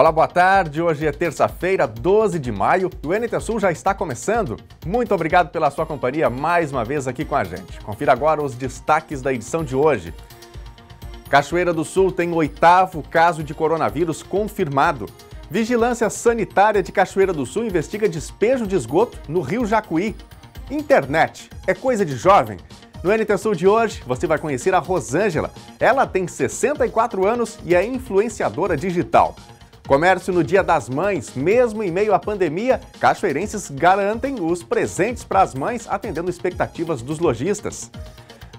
Olá, boa tarde. Hoje é terça-feira, 12 de maio e o NT Sul já está começando. Muito obrigado pela sua companhia mais uma vez aqui com a gente. Confira agora os destaques da edição de hoje. Cachoeira do Sul tem 8º caso de coronavírus confirmado. Vigilância Sanitária de Cachoeira do Sul investiga despejo de esgoto no Rio Jacuí. Internet é coisa de jovem? No NT Sul de hoje, você vai conhecer a Rosângela. Ela tem 64 anos e é influenciadora digital. Comércio no Dia das Mães, mesmo em meio à pandemia, cachoeirenses garantem os presentes para as mães, atendendo expectativas dos lojistas.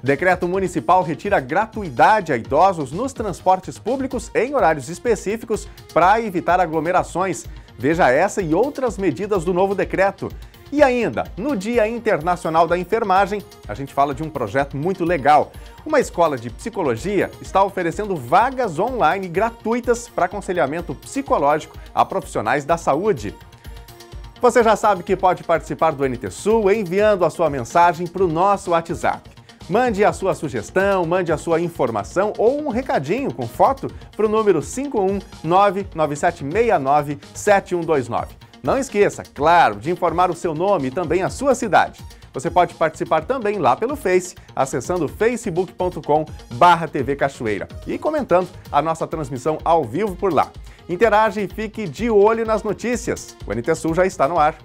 Decreto municipal retira gratuidade a idosos nos transportes públicos em horários específicos para evitar aglomerações. Veja essa e outras medidas do novo decreto. E ainda, no Dia Internacional da Enfermagem, a gente fala de um projeto muito legal. Uma escola de psicologia está oferecendo vagas online gratuitas para aconselhamento psicológico a profissionais da saúde. Você já sabe que pode participar do NT Sul enviando a sua mensagem para o nosso WhatsApp. Mande a sua sugestão, mande a sua informação ou um recadinho com foto para o número 51997697129. Não esqueça, claro, de informar o seu nome e também a sua cidade. Você pode participar também lá pelo Face, acessando facebook.com/TV Cachoeira e comentando a nossa transmissão ao vivo por lá. Interaja e fique de olho nas notícias. O NT Sul já está no ar.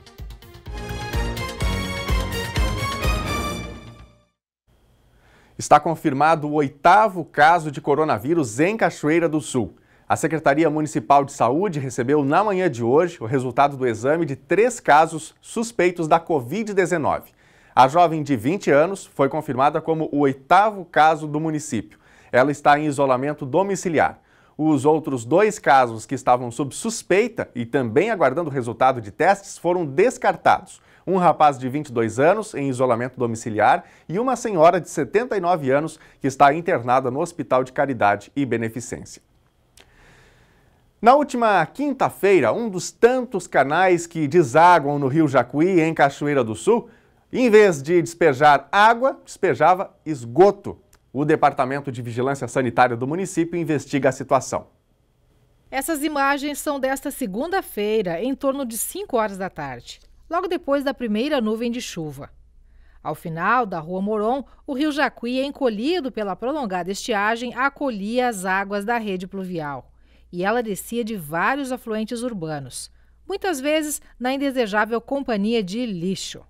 Está confirmado o 8º caso de coronavírus em Cachoeira do Sul. A Secretaria Municipal de Saúde recebeu na manhã de hoje o resultado do exame de 3 casos suspeitos da Covid-19. A jovem de 20 anos foi confirmada como o 8º caso do município. Ela está em isolamento domiciliar. Os outros 2 casos que estavam sob suspeita e também aguardando o resultado de testes foram descartados. Um rapaz de 22 anos em isolamento domiciliar e uma senhora de 79 anos que está internada no Hospital de Caridade e Beneficência. Na última quinta-feira, um dos tantos canais que desaguam no Rio Jacuí, em Cachoeira do Sul, em vez de despejar água, despejava esgoto. O Departamento de Vigilância Sanitária do município investiga a situação. Essas imagens são desta segunda-feira, em torno de 5 horas da tarde, logo depois da primeira nuvem de chuva. Ao final da Rua Moron, o Rio Jacuí, encolhido pela prolongada estiagem, acolhia as águas da rede pluvial. E ela descia de vários afluentes urbanos, muitas vezes na indesejável companhia de lixo.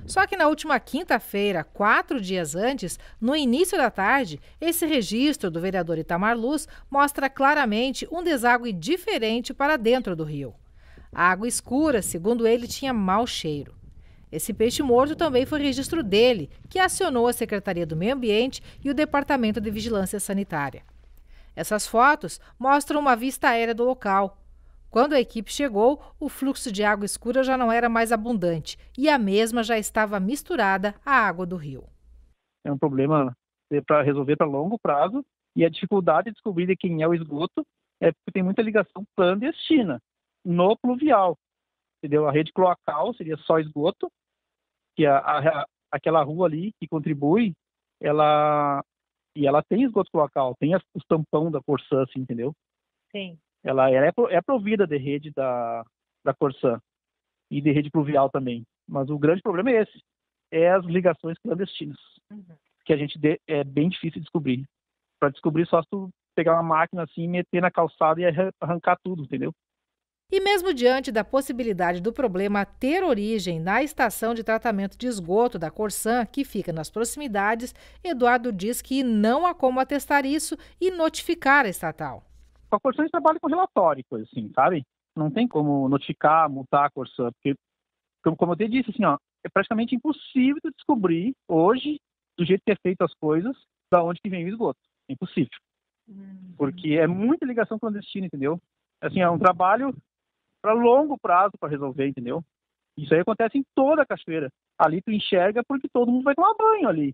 Só que na última quinta-feira, 4 dias antes, no início da tarde, esse registro do vereador Itamar Luz mostra claramente um deságue diferente para dentro do rio. A água escura, segundo ele, tinha mau cheiro. Esse peixe morto também foi registro dele, que acionou a Secretaria do Meio Ambiente e o Departamento de Vigilância Sanitária. Essas fotos mostram uma vista aérea do local. Quando a equipe chegou, o fluxo de água escura já não era mais abundante e a mesma já estava misturada à água do rio. É um problema para resolver para longo prazo e a dificuldade de descobrir de quem é o esgoto é porque tem muita ligação clandestina no pluvial. Entendeu? A rede cloacal seria só esgoto, que aquela rua ali que contribui, ela tem esgoto cloacal, tem os tampão da Corsã, assim, entendeu? Sim. Ela é provida de rede da Corsã e de rede pluvial também. Mas o grande problema é esse, as ligações clandestinas, que a gente é bem difícil de descobrir. Para descobrir só se tu pegar uma máquina assim, meter na calçada e arrancar tudo, entendeu? E mesmo diante da possibilidade do problema ter origem na estação de tratamento de esgoto da Corsã, que fica nas proximidades, Eduardo diz que não há como atestar isso e notificar a estatal. A Corsã trabalha com relatório, coisa assim, sabe? Não tem como notificar, multar a Corsã, porque, como eu te disse, assim, é praticamente impossível de descobrir hoje, do jeito que é feito as coisas, da onde que vem o esgoto. É impossível. Porque é muita ligação clandestina, entendeu? Assim, é um trabalho para longo prazo para resolver, entendeu? Isso aí acontece em toda a cachoeira. Ali tu enxerga porque todo mundo vai tomar banho ali.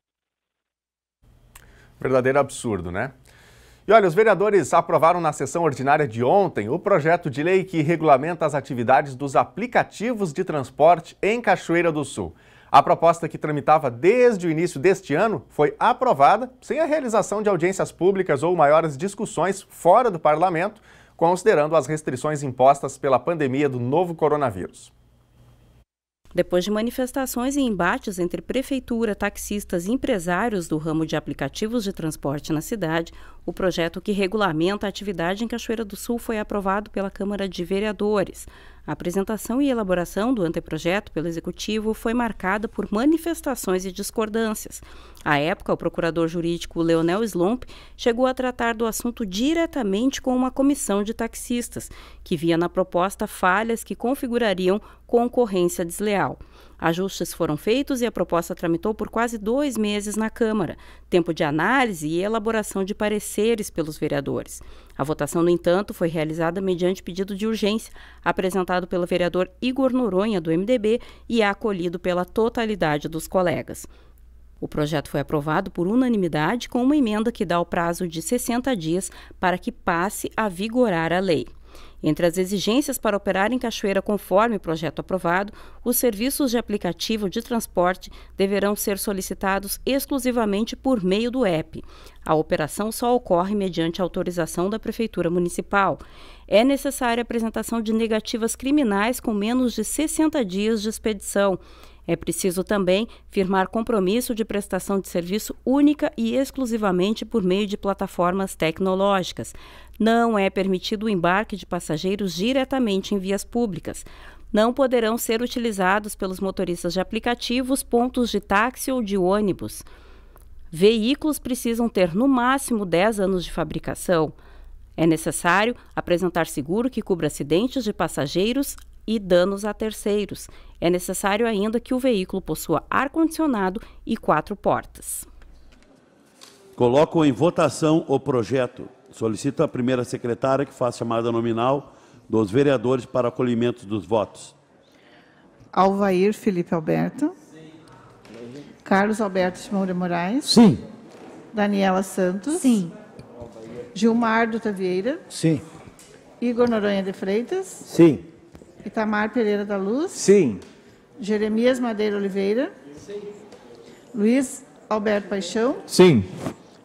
Verdadeiro absurdo, né? E olha, os vereadores aprovaram na sessão ordinária de ontem o projeto de lei que regulamenta as atividades dos aplicativos de transporte em Cachoeira do Sul. A proposta, que tramitava desde o início deste ano, foi aprovada sem a realização de audiências públicas ou maiores discussões fora do parlamento, considerando as restrições impostas pela pandemia do novo coronavírus. Depois de manifestações e embates entre prefeitura, taxistas e empresários do ramo de aplicativos de transporte na cidade, o projeto que regulamenta a atividade em Cachoeira do Sul foi aprovado pela Câmara de Vereadores. A apresentação e elaboração do anteprojeto pelo Executivo foi marcada por manifestações e discordâncias. À época, o procurador jurídico Leonel Slomp chegou a tratar do assunto diretamente com uma comissão de taxistas, que via na proposta falhas que configurariam concorrência desleal. Ajustes foram feitos e a proposta tramitou por quase 2 meses na Câmara, tempo de análise e elaboração de pareceres pelos vereadores. A votação, no entanto, foi realizada mediante pedido de urgência, apresentado pelo vereador Igor Noronha, do MDB, e acolhido pela totalidade dos colegas. O projeto foi aprovado por unanimidade com uma emenda que dá o prazo de 60 dias para que passe a vigorar a lei. Entre as exigências para operar em Cachoeira conforme o projeto aprovado, os serviços de aplicativo de transporte deverão ser solicitados exclusivamente por meio do app. A operação só ocorre mediante autorização da Prefeitura Municipal. É necessária a apresentação de negativas criminais com menos de 60 dias de expedição. É preciso também firmar compromisso de prestação de serviço única e exclusivamente por meio de plataformas tecnológicas. Não é permitido o embarque de passageiros diretamente em vias públicas. Não poderão ser utilizados pelos motoristas de aplicativos, pontos de táxi ou de ônibus. Veículos precisam ter no máximo 10 anos de fabricação. É necessário apresentar seguro que cubra acidentes de passageiros e danos a terceiros. É necessário ainda que o veículo possua ar-condicionado e 4 portas. Coloco em votação o projeto. Solicito à primeira secretária que faça chamada nominal dos vereadores para acolhimento dos votos. Alvair Felipe Alberto. Sim. Carlos Alberto Simão de Moraes. Sim. Daniela Santos. Sim. Gilmar Dutra Vieira. Sim. Igor Noronha de Freitas. Sim. Itamar Pereira da Luz. Sim. Jeremias Madeira Oliveira. Sim. Luiz Alberto Paixão. Sim.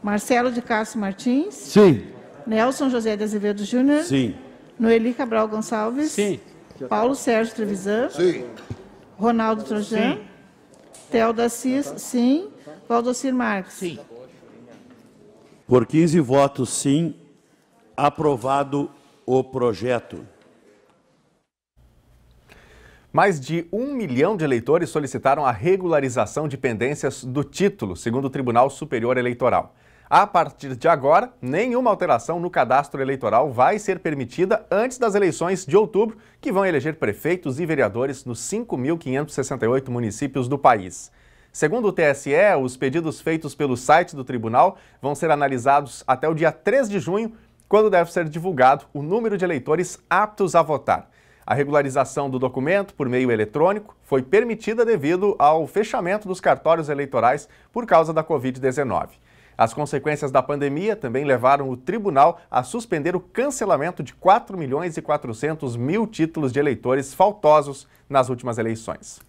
Marcelo de Castro Martins. Sim. Nelson José de Azevedo Júnior. Sim. Noeli Cabral Gonçalves. Sim. Paulo Sérgio Trevisan. Sim. Ronaldo Trojan. Sim. Thelda Cis, sim. Valdocir Marques. Sim. Por 15 votos sim, aprovado o projeto. Mais de 1 milhão de eleitores solicitaram a regularização de pendências do título, segundo o Tribunal Superior Eleitoral. A partir de agora, nenhuma alteração no cadastro eleitoral vai ser permitida antes das eleições de outubro, que vão eleger prefeitos e vereadores nos 5.568 municípios do país. Segundo o TSE, os pedidos feitos pelo site do tribunal vão ser analisados até o dia 3 de junho, quando deve ser divulgado o número de eleitores aptos a votar. A regularização do documento por meio eletrônico foi permitida devido ao fechamento dos cartórios eleitorais por causa da Covid-19. As consequências da pandemia também levaram o tribunal a suspender o cancelamento de 4.400.000 títulos de eleitores faltosos nas últimas eleições.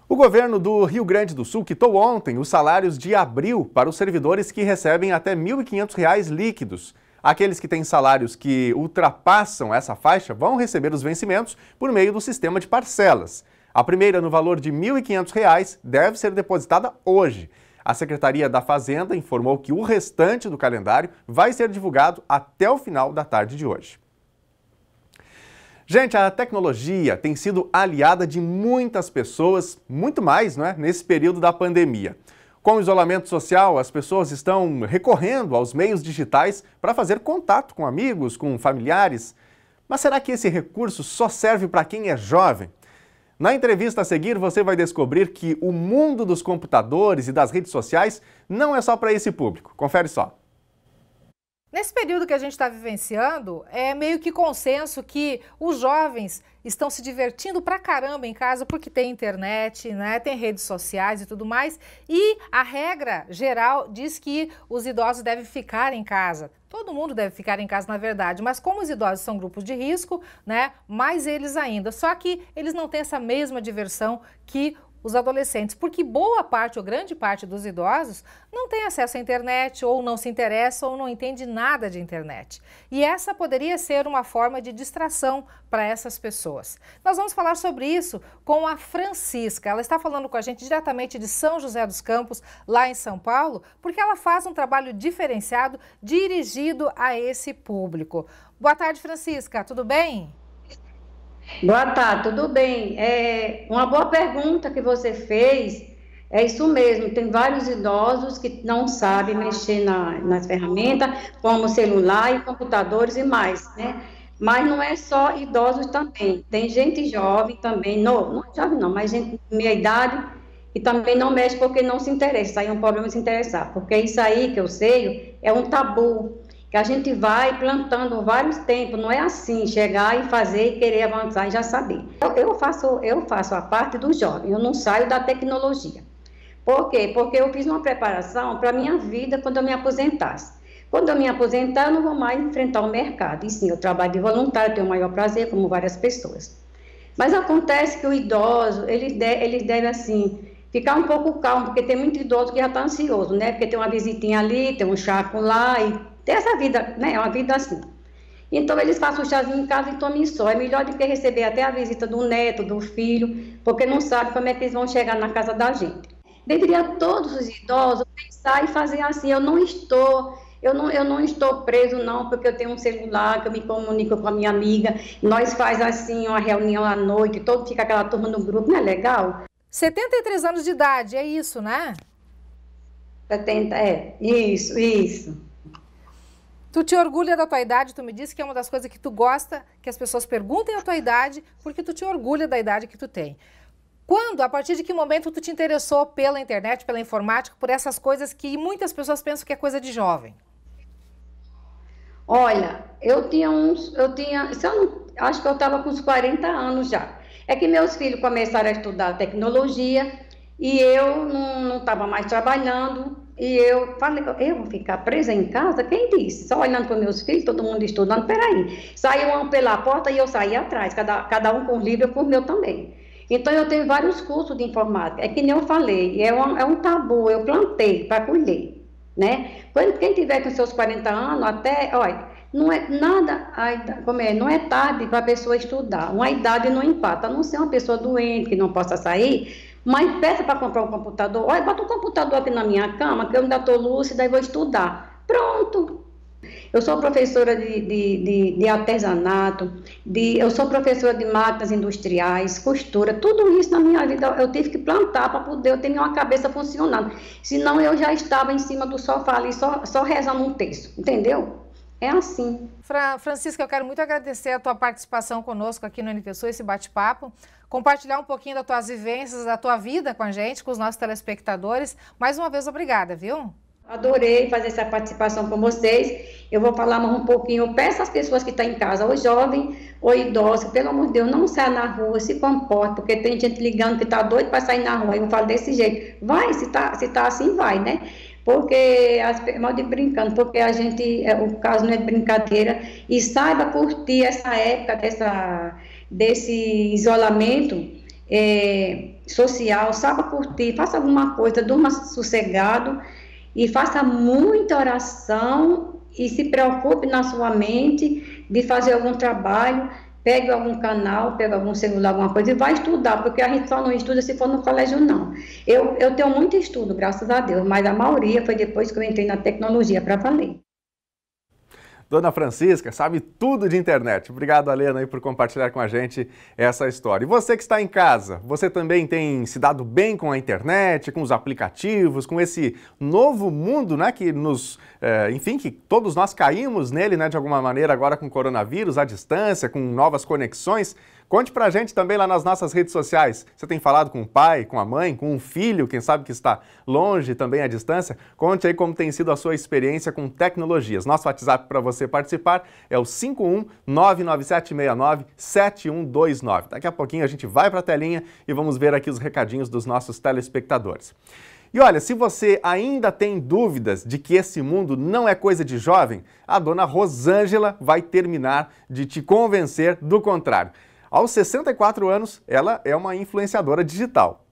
O governo do Rio Grande do Sul quitou ontem os salários de abril para os servidores que recebem até R$ 1.500 líquidos. Aqueles que têm salários que ultrapassam essa faixa vão receber os vencimentos por meio do sistema de parcelas. A primeira, no valor de R$ 1.500, deve ser depositada hoje. A Secretaria da Fazenda informou que o restante do calendário vai ser divulgado até o final da tarde de hoje. Gente, a tecnologia tem sido aliada de muitas pessoas, muito mais, nesse período da pandemia. Com o isolamento social, as pessoas estão recorrendo aos meios digitais para fazer contato com amigos, com familiares. Mas será que esse recurso só serve para quem é jovem? Na entrevista a seguir, você vai descobrir que o mundo dos computadores e das redes sociais não é só para esse público. Confere só. Nesse período que a gente está vivenciando, é meio que consenso que os jovens estão se divertindo pra caramba em casa porque tem internet, tem redes sociais e tudo mais. E a regra geral diz que os idosos devem ficar em casa. Todo mundo deve ficar em casa, na verdade, mas como os idosos são grupos de risco, mais eles ainda. Só que eles não têm essa mesma diversão que os adolescentes, porque boa parte ou grande parte dos idosos não tem acesso à internet, ou não se interessa, ou não entende nada de internet. E essa poderia ser uma forma de distração para essas pessoas. Nós vamos falar sobre isso com a Francisca. Ela está falando com a gente diretamente de São José dos Campos, lá em São Paulo, porque ela faz um trabalho diferenciado dirigido a esse público. Boa tarde, Francisca, tudo bem? Boa tarde, tudo bem? Uma boa pergunta que você fez, é isso mesmo, tem vários idosos que não sabem mexer nas ferramentas, como celular e computadores e mais, né? Mas não é só idosos também, tem gente jovem também, não jovem não, mas gente de meia idade, que também não mexe porque não se interessa, isso aí é um problema de se interessar, porque isso aí que eu sei é um tabu, que a gente vai plantando vários tempos, não é assim, chegar e fazer e querer avançar e já saber. Eu faço a parte do jovem, eu não saio da tecnologia. Por quê? Porque eu fiz uma preparação para a minha vida quando eu me aposentasse. Quando eu me aposentar, eu não vou mais enfrentar o mercado. E sim, eu trabalho de voluntário, tenho o maior prazer, como várias pessoas. Mas acontece que o idoso, ele deve assim, ficar um pouco calmo, porque tem muito idoso que já está ansioso, né? Porque tem uma visitinha ali, tem um chá lá e tem essa vida, né? É uma vida assim. Então, eles fazem o chazinho em casa e tomam só. É melhor do que receber até a visita do neto, do filho, porque não sabe como é que eles vão chegar na casa da gente. Deveria todos os idosos pensar e fazer assim, eu não estou preso não, porque eu tenho um celular, que eu me comunico com a minha amiga, nós faz assim uma reunião à noite, fica aquela turma no grupo, não é legal? 73 anos de idade, é isso, né? 70, isso. Tu te orgulha da tua idade, tu me disse que é uma das coisas que tu gosta, que as pessoas perguntem a tua idade, porque tu te orgulha da idade que tu tem. Quando, a partir de que momento tu te interessou pela internet, pela informática, por essas coisas que muitas pessoas pensam que é coisa de jovem? Olha, acho que eu estava com uns 40 anos já. É que meus filhos começaram a estudar tecnologia e eu não estava mais trabalhando. E eu falei, eu vou ficar presa em casa? Quem disse? Só olhando para meus filhos, todo mundo estudando, peraí. Saiu um pela porta e eu saí atrás, cada um com um livro, eu com o meu também. Então, eu tenho vários cursos de informática. É que nem eu falei, é um tabu, eu plantei para colher, né? Quem tiver com seus 40 anos, até, olha, não é nada, não é tarde para a pessoa estudar. Uma idade não empata, a não ser uma pessoa doente, que não possa sair, mas peça para comprar um computador. Olha, bota um computador aqui na minha cama, que eu ainda estou lúcida e vou estudar. Pronto. Eu sou professora de artesanato, eu sou professora de máquinas industriais, costura, tudo isso na minha vida eu tive que plantar para poder eu ter minha cabeça funcionando. Senão eu já estava em cima do sofá ali, só rezando um texto, entendeu? É assim. Francisca, eu quero muito agradecer a tua participação conosco aqui no NT Sul, esse bate-papo, compartilhar um pouquinho das tuas vivências, da tua vida com a gente, com os nossos telespectadores. Mais uma vez, obrigada, viu? Adorei fazer essa participação com vocês. Eu vou falar mais um pouquinho. Eu peço às pessoas que estão em casa, ou jovem ou idoso, pelo amor de Deus, não saia na rua, se comporte, porque tem gente ligando que está doido para sair na rua. Eu falo desse jeito. Vai, se tá assim, vai, né? Porque, mal de brincando, porque a gente, o caso não é de brincadeira, e saiba curtir essa época desse isolamento social, saiba curtir, faça alguma coisa, durma sossegado, e faça muita oração e se preocupe na sua mente de fazer algum trabalho, pegue algum canal, pegue algum celular, alguma coisa e vai estudar, porque a gente só não estuda se for no colégio, não. Eu tenho muito estudo, graças a Deus, mas a maioria foi depois que eu entrei na tecnologia para valer. Dona Francisca sabe tudo de internet. Obrigado, Alena, aí, por compartilhar com a gente essa história. E você que está em casa, você também tem se dado bem com a internet, com os aplicativos, com esse novo mundo, né, que enfim, que todos nós caímos nele, né, de alguma maneira, agora com o coronavírus, à distância, com novas conexões. Conte pra gente também lá nas nossas redes sociais. Você tem falado com o pai, com a mãe, com um filho, quem sabe que está longe também à distância? Conte aí como tem sido a sua experiência com tecnologias. Nosso WhatsApp para você participar é o 51997697129. Daqui a pouquinho a gente vai para a telinha e vamos ver aqui os recadinhos dos nossos telespectadores. E olha, se você ainda tem dúvidas de que esse mundo não é coisa de jovem, a dona Rosângela vai terminar de te convencer do contrário. Aos 64 anos, ela é uma influenciadora digital.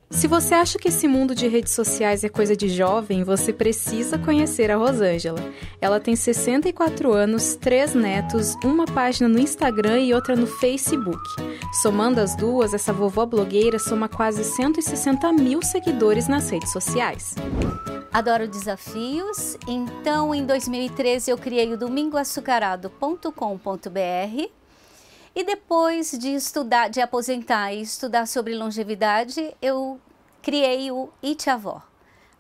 Se você acha que esse mundo de redes sociais é coisa de jovem, você precisa conhecer a Rosângela. Ela tem 64 anos, 3 netos, uma página no Instagram e outra no Facebook. Somando as duas, essa vovó blogueira soma quase 160 mil seguidores nas redes sociais. Adoro desafios, então em 2013 eu criei o domingoaçucarado.com.br e depois de aposentar e estudar sobre longevidade, eu criei o Itiavó,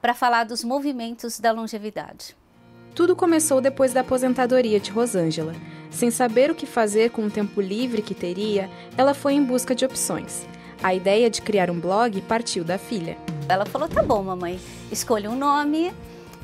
para falar dos movimentos da longevidade. Tudo começou depois da aposentadoria de Rosângela. Sem saber o que fazer com o tempo livre que teria, ela foi em busca de opções. A ideia de criar um blog partiu da filha. Ela falou, tá bom, mamãe, escolha um nome.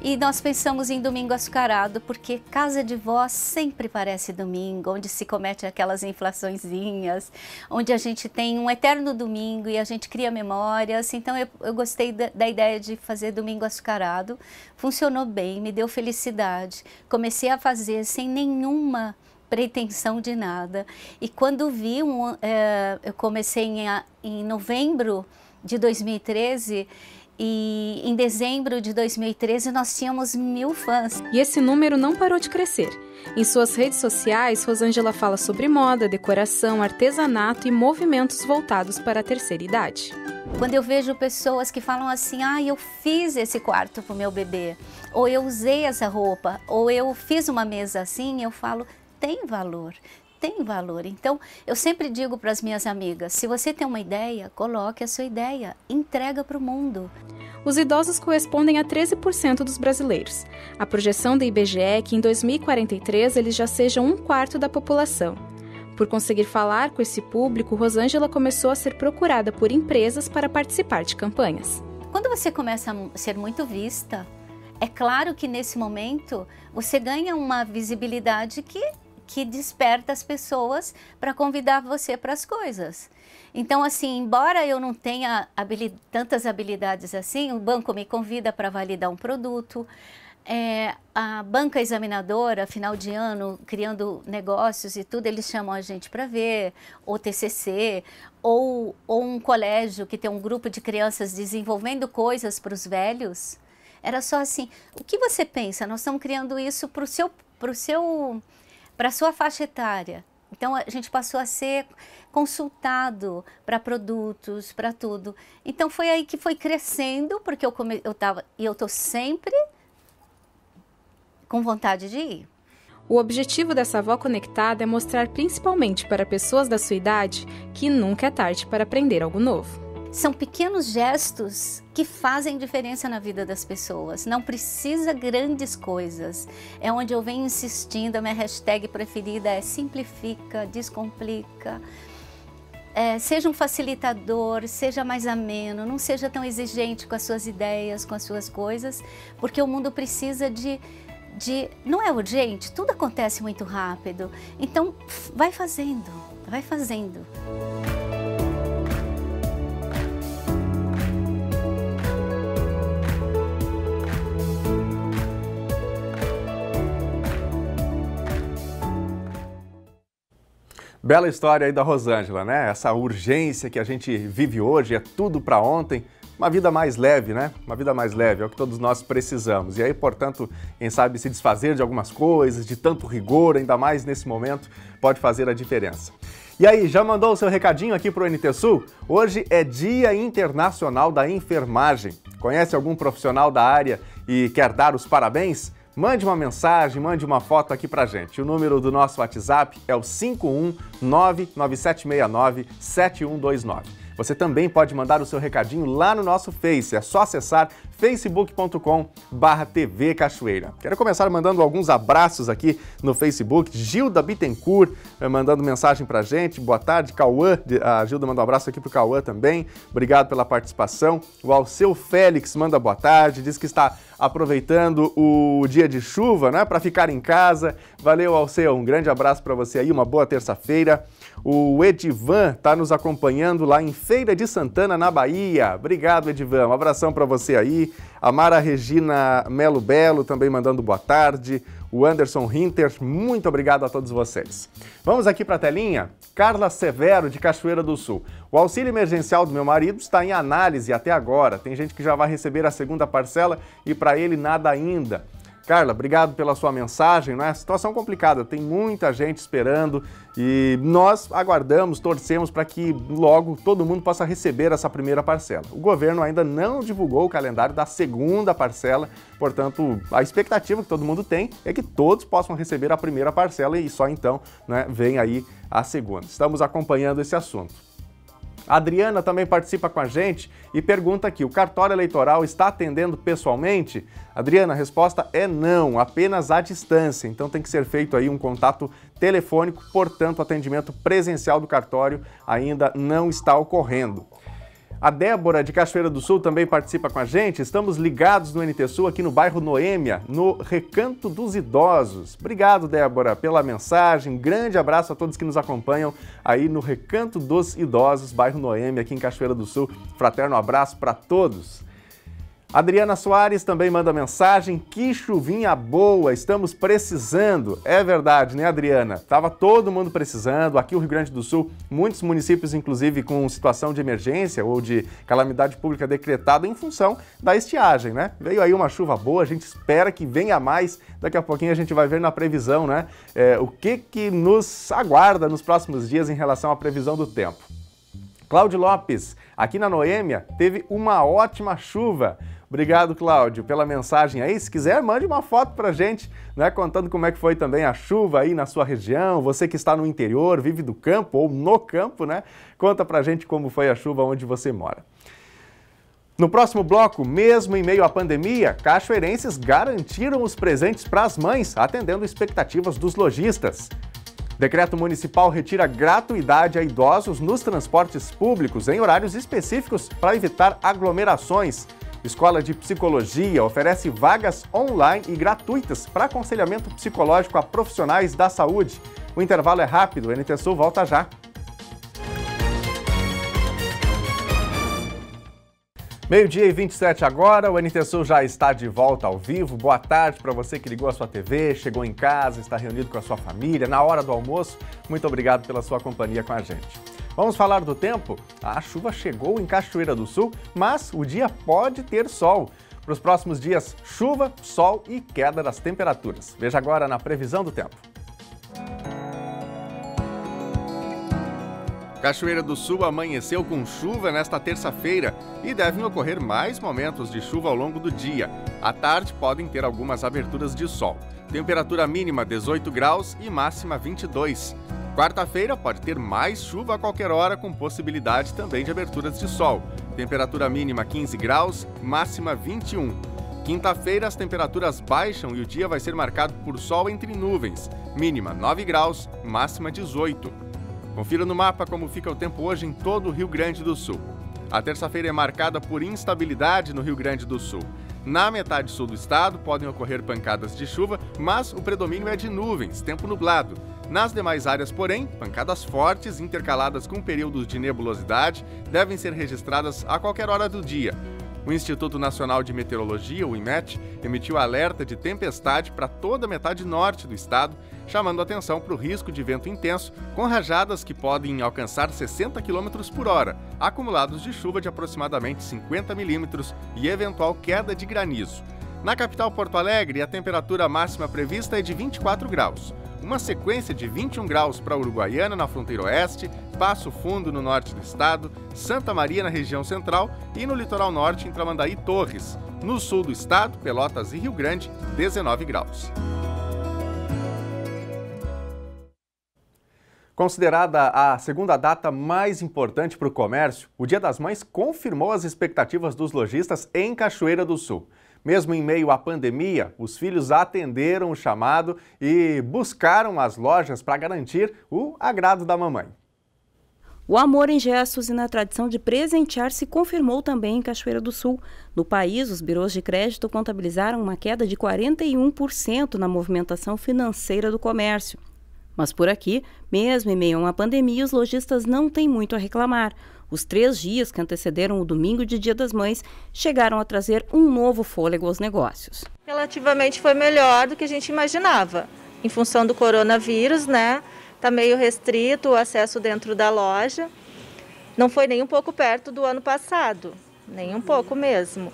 E nós pensamos em Domingo Açucarado, porque casa de vó sempre parece domingo, onde se comete aquelas inflaçõezinhas, onde a gente tem um eterno domingo e a gente cria memórias. Então eu gostei da ideia de fazer Domingo Açucarado. Funcionou bem, me deu felicidade. Comecei a fazer sem nenhuma pretensão de nada. E quando vi, eu comecei em novembro de 2013, e em dezembro de 2013 nós tínhamos 1000 fãs. E esse número não parou de crescer. Em suas redes sociais, Rosângela fala sobre moda, decoração, artesanato e movimentos voltados para a terceira idade. Quando eu vejo pessoas que falam assim, eu fiz esse quarto para o meu bebê, ou eu usei essa roupa, ou eu fiz uma mesa assim, eu falo, tem valor. Tem valor. Então, eu sempre digo para as minhas amigas, se você tem uma ideia, coloque a sua ideia, entrega para o mundo. Os idosos correspondem a 13% dos brasileiros. A projeção da IBGE é que em 2043 eles já sejam 1/4 da população. Por conseguir falar com esse público, Rosângela começou a ser procurada por empresas para participar de campanhas. Quando você começa a ser muito vista, é claro que nesse momento você ganha uma visibilidade que desperta as pessoas para convidar você para as coisas. Então, assim, embora eu não tenha tantas habilidades assim, o banco me convida para validar um produto, a banca examinadora, final de ano, criando negócios e tudo, eles chamam a gente para ver, ou TCC, ou um colégio que tem um grupo de crianças desenvolvendo coisas para os velhos. Era só assim, o que você pensa? Nós estamos criando isso para a sua faixa etária. Então, a gente passou a ser consultado para produtos, para tudo. Então, foi aí que foi crescendo, porque eu estou sempre com vontade de ir. O objetivo dessa avó conectada é mostrar principalmente para pessoas da sua idade que nunca é tarde para aprender algo novo. São pequenos gestos que fazem diferença na vida das pessoas. Não precisa grandes coisas. É onde eu venho insistindo, a minha hashtag preferida é simplifica, descomplica. Seja um facilitador, seja mais ameno, não seja tão exigente com as suas ideias, com as suas coisas, porque o mundo precisa não é urgente, tudo acontece muito rápido. Então, vai fazendo, vai fazendo. Bela história aí da Rosângela, né? Essa urgência que a gente vive hoje, é tudo para ontem. Uma vida mais leve, né? Uma vida mais leve, é o que todos nós precisamos. E aí, portanto, quem sabe se desfazer de algumas coisas, de tanto rigor, ainda mais nesse momento, pode fazer a diferença. E aí, já mandou o seu recadinho aqui para o NT Sul? Hoje é Dia Internacional da Enfermagem. Conhece algum profissional da área e quer dar os parabéns? Mande uma mensagem, mande uma foto aqui pra gente. O número do nosso WhatsApp é o 51997697129. Você também pode mandar o seu recadinho lá no nosso Face. É só acessar facebook.com/TV Cachoeira. Quero começar mandando alguns abraços aqui no Facebook. Gilda Bittencourt mandando mensagem pra gente. Boa tarde, Cauã. A Gilda manda um abraço aqui pro Cauã também. Obrigado pela participação. O Alceu Félix manda boa tarde. Diz que está aproveitando o dia de chuva, né, para ficar em casa. Valeu, Alceu. Um grande abraço para você aí. Uma boa terça-feira. O Edivan está nos acompanhando lá em Feira de Santana, na Bahia. Obrigado, Edivan. Um abração para você aí. A Mara Regina Melo Belo também mandando boa tarde. O Anderson Hinter, muito obrigado a todos vocês. Vamos aqui para a telinha. Carla Severo, de Cachoeira do Sul. O auxílio emergencial do meu marido está em análise até agora. Tem gente que já vai receber a segunda parcela e para ele nada ainda. Carla, obrigado pela sua mensagem, não é? Situação complicada, tem muita gente esperando e nós aguardamos, torcemos para que logo todo mundo possa receber essa primeira parcela. O governo ainda não divulgou o calendário da segunda parcela, portanto, a expectativa que todo mundo tem é que todos possam receber a primeira parcela e só então, né, vem aí a segunda. Estamos acompanhando esse assunto. A Adriana também participa com a gente e pergunta aqui, o cartório eleitoral está atendendo pessoalmente? Adriana, a resposta é não, apenas à distância. Então tem que ser feito aí um contato telefônico, portanto o atendimento presencial do cartório ainda não está ocorrendo. A Débora, de Cachoeira do Sul, também participa com a gente. Estamos ligados no NT Sul, aqui no bairro Noêmia, no Recanto dos Idosos. Obrigado, Débora, pela mensagem. Grande abraço a todos que nos acompanham aí no Recanto dos Idosos, bairro Noêmia, aqui em Cachoeira do Sul. Fraterno abraço para todos. Adriana Soares também manda mensagem, que chuvinha boa, estamos precisando. É verdade, né, Adriana? Tava todo mundo precisando, aqui no Rio Grande do Sul, muitos municípios, inclusive, com situação de emergência ou de calamidade pública decretada em função da estiagem, né? Veio aí uma chuva boa, a gente espera que venha mais, daqui a pouquinho a gente vai ver na previsão, né? O que nos aguarda nos próximos dias em relação à previsão do tempo. Cláudio Lopes, aqui na Noêmia, teve uma ótima chuva. Obrigado, Cláudio, pela mensagem aí. Se quiser, mande uma foto pra gente, né, contando como é que foi também a chuva aí na sua região. Você que está no interior, vive do campo ou no campo, né? Conta pra gente como foi a chuva onde você mora. No próximo bloco, mesmo em meio à pandemia, cachoeirenses garantiram os presentes para as mães, atendendo expectativas dos lojistas. Decreto municipal retira gratuidade a idosos nos transportes públicos em horários específicos para evitar aglomerações. Escola de Psicologia oferece vagas online e gratuitas para aconselhamento psicológico a profissionais da saúde. O intervalo é rápido, o NT Sul volta já. Meio-dia e 27 agora, o NT Sul já está de volta ao vivo. Boa tarde para você que ligou a sua TV, chegou em casa, está reunido com a sua família, na hora do almoço. Muito obrigado pela sua companhia com a gente. Vamos falar do tempo? A chuva chegou em Cachoeira do Sul, mas o dia pode ter sol. Para os próximos dias, chuva, sol e queda das temperaturas. Veja agora na previsão do tempo. Cachoeira do Sul amanheceu com chuva nesta terça-feira e devem ocorrer mais momentos de chuva ao longo do dia. À tarde podem ter algumas aberturas de sol. Temperatura mínima 18 graus e máxima 22. Quarta-feira pode ter mais chuva a qualquer hora, com possibilidade também de aberturas de sol. Temperatura mínima 15 graus, máxima 21. Quinta-feira as temperaturas baixam e o dia vai ser marcado por sol entre nuvens. Mínima 9 graus, máxima 18. Confira no mapa como fica o tempo hoje em todo o Rio Grande do Sul. A terça-feira é marcada por instabilidade no Rio Grande do Sul. Na metade sul do estado podem ocorrer pancadas de chuva, mas o predomínio é de nuvens, tempo nublado. Nas demais áreas, porém, pancadas fortes intercaladas com períodos de nebulosidade devem ser registradas a qualquer hora do dia. O Instituto Nacional de Meteorologia, o IMET, emitiu alerta de tempestade para toda a metade norte do estado, chamando atenção para o risco de vento intenso, com rajadas que podem alcançar 60 km por hora, acumulados de chuva de aproximadamente 50 milímetros e eventual queda de granizo. Na capital Porto Alegre, a temperatura máxima prevista é de 24 graus. Uma sequência de 21 graus para Uruguaiana, na fronteira oeste, Passo Fundo, no norte do estado, Santa Maria, na região central e no litoral norte, em Tramandaí e Torres. No sul do estado, Pelotas e Rio Grande, 19 graus. Considerada a segunda data mais importante para o comércio, o Dia das Mães confirmou as expectativas dos lojistas em Cachoeira do Sul. Mesmo em meio à pandemia, os filhos atenderam o chamado e buscaram as lojas para garantir o agrado da mamãe. O amor em gestos e na tradição de presentear se confirmou também em Cachoeira do Sul. No país, os birôs de crédito contabilizaram uma queda de 41% na movimentação financeira do comércio. Mas por aqui, mesmo em meio a uma pandemia, os lojistas não têm muito a reclamar. Os 3 dias que antecederam o domingo de Dia das Mães chegaram a trazer um novo fôlego aos negócios. Relativamente foi melhor do que a gente imaginava. Em função do coronavírus, né? Está meio restrito o acesso dentro da loja. Não foi nem um pouco perto do ano passado, nem um pouco mesmo.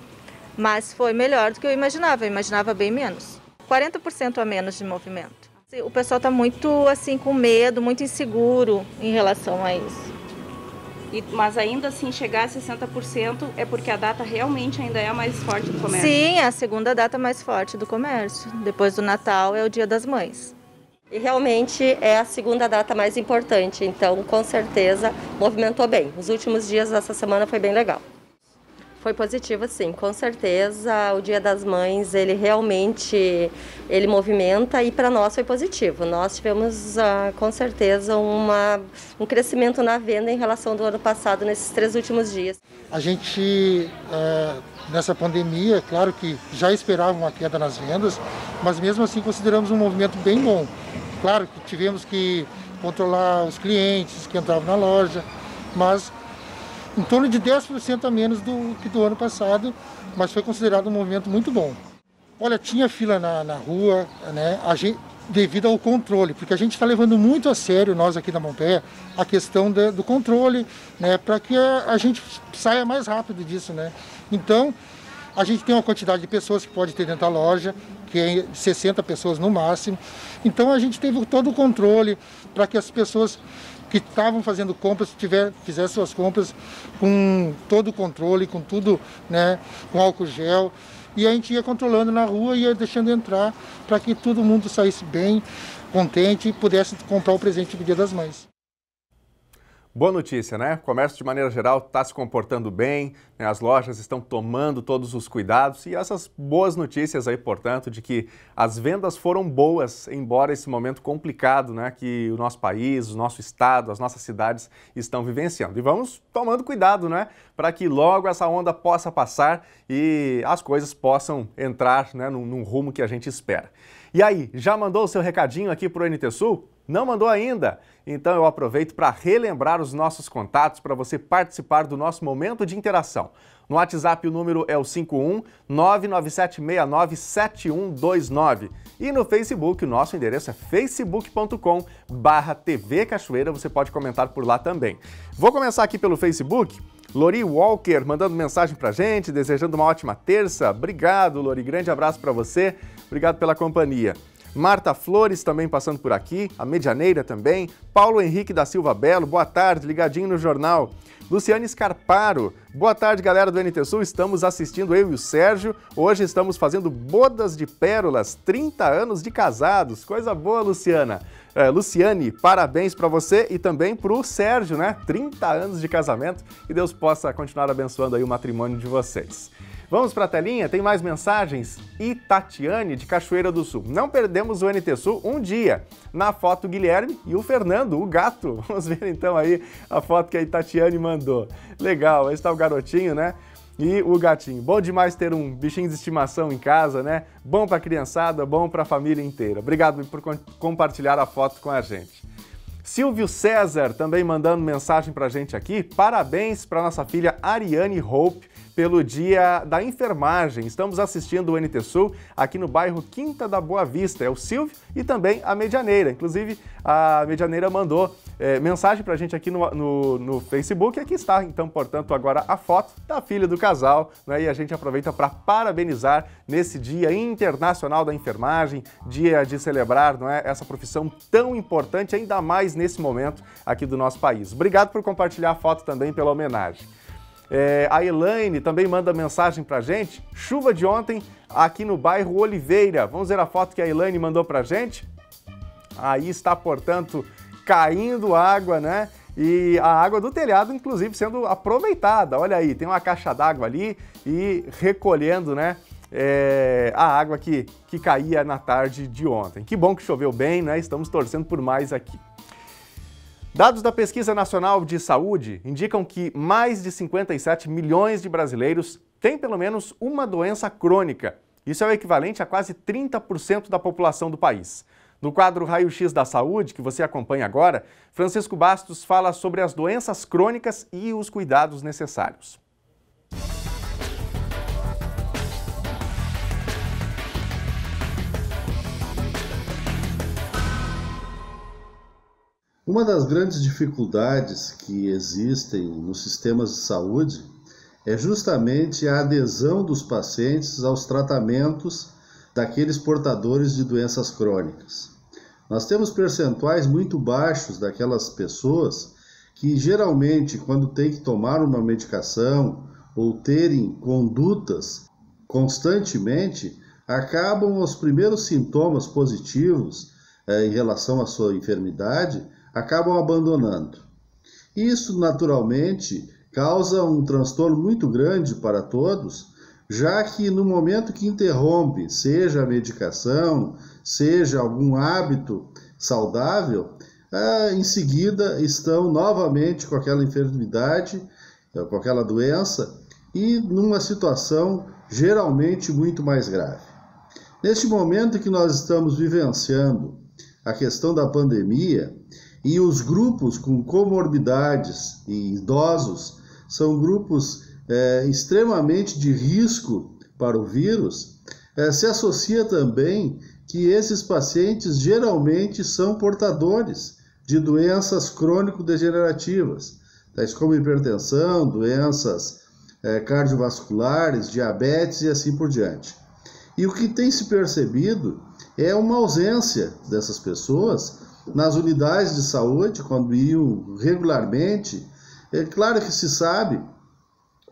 Mas foi melhor do que eu imaginava bem menos. 40% a menos de movimento. O pessoal está muito assim com medo, muito inseguro em relação a isso. Mas ainda assim chegar a 60% é porque a data realmente ainda é a mais forte do comércio? Sim, é a segunda data mais forte do comércio. Depois do Natal é o Dia das Mães. E realmente é a segunda data mais importante, então com certeza movimentou bem. Os últimos dias dessa semana foi bem legal. Foi positivo, sim, com certeza. O Dia das Mães, ele realmente movimenta e para nós foi positivo. Nós tivemos, com certeza, um crescimento na venda em relação do ano passado, nesses 3 últimos dias. A gente, nessa pandemia, claro que já esperava uma queda nas vendas, mas mesmo assim consideramos um movimento bem bom. Claro que tivemos que controlar os clientes que entravam na loja, mas em torno de 10% a menos do que do ano passado, mas foi considerado um movimento muito bom. Olha, tinha fila na rua, né, devido ao controle, porque a gente está levando muito a sério, nós aqui da Montpé, a questão do controle, né, para que a gente saia mais rápido disso, né. Então, a gente tem uma quantidade de pessoas que pode ter dentro da loja, que é 60 pessoas no máximo. Então, a gente teve todo o controle para que as pessoas que estavam fazendo compras, fizessem suas compras com todo o controle, com tudo, né, com álcool gel. E a gente ia controlando na rua e ia deixando entrar para que todo mundo saísse bem, contente e pudesse comprar o presente do Dia das Mães. Boa notícia, né? O comércio, de maneira geral, está se comportando bem, né? As lojas estão tomando todos os cuidados e essas boas notícias aí, portanto, de que as vendas foram boas, embora esse momento complicado, né, que o nosso país, o nosso estado, as nossas cidades estão vivenciando. E vamos tomando cuidado, né, para que logo essa onda possa passar e as coisas possam entrar, né, num rumo que a gente espera. E aí, já mandou o seu recadinho aqui para o NT Sul? Não mandou ainda? Então eu aproveito para relembrar os nossos contatos para você participar do nosso momento de interação. No WhatsApp o número é o 51 997697129 e no Facebook o nosso endereço é facebook.com/TV Cachoeira, você pode comentar por lá também. Vou começar aqui pelo Facebook. Lori Walker mandando mensagem pra gente, desejando uma ótima terça. Obrigado, Lori, grande abraço para você, obrigado pela companhia. Marta Flores também passando por aqui, a Medianeira também, Paulo Henrique da Silva Belo, boa tarde, ligadinho no jornal. Luciane Scarparo, boa tarde galera do NT Sul, estamos assistindo eu e o Sérgio, hoje estamos fazendo bodas de pérolas, 30 anos de casados, coisa boa Luciana. Luciane, parabéns para você e também para o Sérgio, né? 30 anos de casamento, que Deus possa continuar abençoando aí o matrimônio de vocês. Vamos para a telinha, tem mais mensagens? Itatiane, de Cachoeira do Sul. Não perdemos o NT Sul um dia. Na foto, o Guilherme e o Fernando, o gato. Vamos ver então aí a foto que a Itatiane mandou. Legal, aí está o garotinho, né? E o gatinho. Bom demais ter um bichinho de estimação em casa, né? Bom para a criançada, bom para a família inteira. Obrigado por compartilhar a foto com a gente. Silvio César também mandando mensagem para a gente aqui. Parabéns para nossa filha Ariane Hope pelo Dia da Enfermagem. Estamos assistindo o NT Sul aqui no bairro Quinta da Boa Vista. É o Silvio e também a Medianeira. Inclusive, a Medianeira mandou mensagem para a gente aqui no Facebook. E aqui está, então, portanto, agora a foto da filha do casal, né? E a gente aproveita para parabenizar nesse Dia Internacional da Enfermagem, dia de celebrar, não é, essa profissão tão importante, ainda mais nesse momento aqui do nosso país. Obrigado por compartilhar a foto também pela homenagem. A Elaine também manda mensagem pra gente. Chuva de ontem aqui no bairro Oliveira. Vamos ver a foto que a Elaine mandou pra gente? Aí está, portanto, caindo água, né? E a água do telhado, inclusive, sendo aproveitada. Olha aí, tem uma caixa d'água ali e recolhendo, né? A água que caía na tarde de ontem. Que bom que choveu bem, né? Estamos torcendo por mais aqui. Dados da Pesquisa Nacional de Saúde indicam que mais de 57 milhões de brasileiros têm pelo menos uma doença crônica. Isso é o equivalente a quase 30% da população do país. No quadro Raio-X da Saúde, que você acompanha agora, Francisco Bastos fala sobre as doenças crônicas e os cuidados necessários. Uma das grandes dificuldades que existem nos sistemas de saúde é justamente a adesão dos pacientes aos tratamentos daqueles portadores de doenças crônicas. Nós temos percentuais muito baixos daquelas pessoas que geralmente, quando tem que tomar uma medicação ou terem condutas constantemente, acabam os primeiros sintomas positivos em relação à sua enfermidade, acabam abandonando. Isso, naturalmente, causa um transtorno muito grande para todos, já que no momento que interrompe, seja a medicação, seja algum hábito saudável, em seguida estão novamente com aquela enfermidade, com aquela doença, e numa situação geralmente muito mais grave. Neste momento que nós estamos vivenciando a questão da pandemia, e os grupos com comorbidades e idosos são grupos extremamente de risco para o vírus, se associa também que esses pacientes geralmente são portadores de doenças crônico-degenerativas, tais como hipertensão, doenças cardiovasculares, diabetes e assim por diante. E o que tem se percebido é uma ausência dessas pessoas nas unidades de saúde, quando iam regularmente. É claro que se sabe,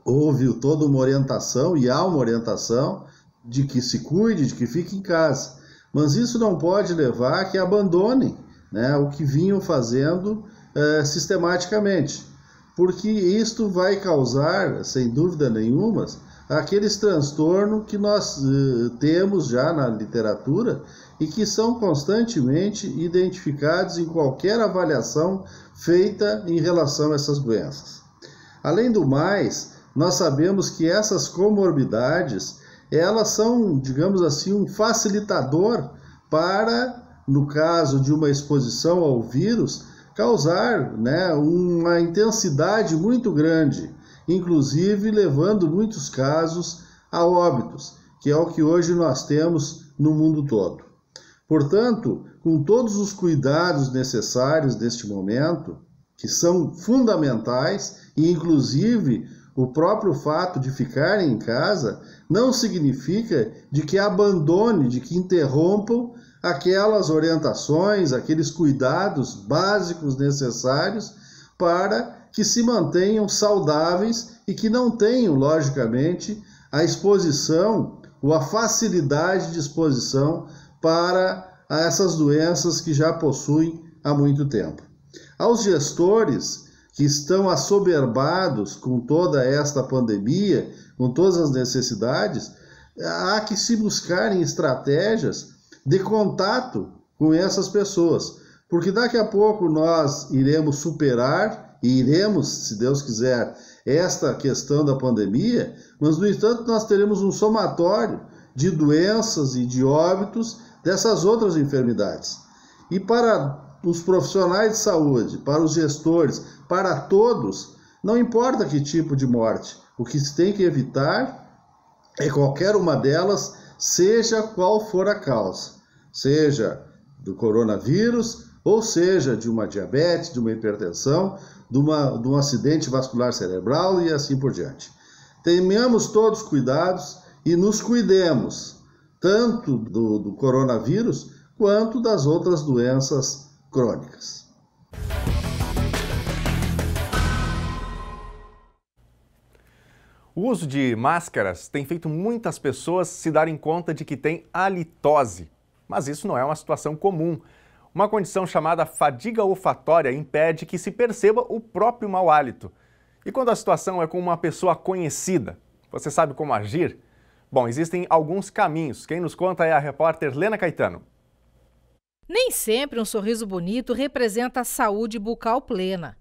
houve toda uma orientação, e há uma orientação, de que se cuide, de que fique em casa. Mas isso não pode levar a que abandonem, né, o que vinham fazendo sistematicamente. Porque isto vai causar, sem dúvida nenhuma, aqueles transtornos que nós temos já na literatura e que são constantemente identificados em qualquer avaliação feita em relação a essas doenças. Além do mais, nós sabemos que essas comorbidades, elas são, digamos assim, um facilitador para, no caso de uma exposição ao vírus, causar, né, uma intensidade muito grande, inclusive levando muitos casos a óbitos, que é o que hoje nós temos no mundo todo. Portanto, com todos os cuidados necessários neste momento, que são fundamentais, e inclusive o próprio fato de ficarem em casa, não significa de que abandone, de que interrompam aquelas orientações, aqueles cuidados básicos necessários para que se mantenham saudáveis e que não tenham, logicamente, a exposição ou a facilidade de exposição para essas doenças que já possuem há muito tempo. Aos gestores que estão assoberbados com toda esta pandemia, com todas as necessidades, há que se buscarem estratégias de contato com essas pessoas, porque daqui a pouco nós iremos superar e iremos, se Deus quiser, esta questão da pandemia, mas, no entanto, nós teremos um somatório de doenças e de óbitos dessas outras enfermidades. E para os profissionais de saúde, para os gestores, para todos, não importa que tipo de morte, o que se tem que evitar é qualquer uma delas, seja qual for a causa, seja do coronavírus, ou seja de uma diabetes, de uma hipertensão, de um acidente vascular cerebral e assim por diante. Tenhamos todos cuidados e nos cuidemos, tanto do coronavírus quanto das outras doenças crônicas. O uso de máscaras tem feito muitas pessoas se darem conta de que tem halitose, mas isso não é uma situação comum. Uma condição chamada fadiga olfatória impede que se perceba o próprio mau hálito. E quando a situação é com uma pessoa conhecida, você sabe como agir? Bom, existem alguns caminhos. Quem nos conta é a repórter Lena Caetano. Nem sempre um sorriso bonito representa a saúde bucal plena.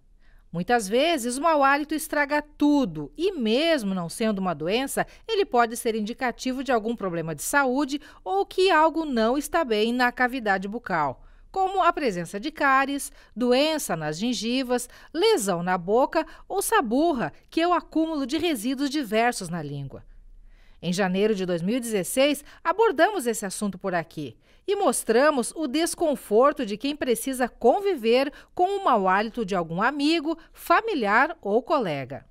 Muitas vezes, o mau hálito estraga tudo e, mesmo não sendo uma doença, ele pode ser indicativo de algum problema de saúde ou que algo não está bem na cavidade bucal, como a presença de cáries, doença nas gengivas, lesão na boca ou saburra, que é o acúmulo de resíduos diversos na língua. Em janeiro de 2016, abordamos esse assunto por aqui e mostramos o desconforto de quem precisa conviver com o mau hálito de algum amigo, familiar ou colega.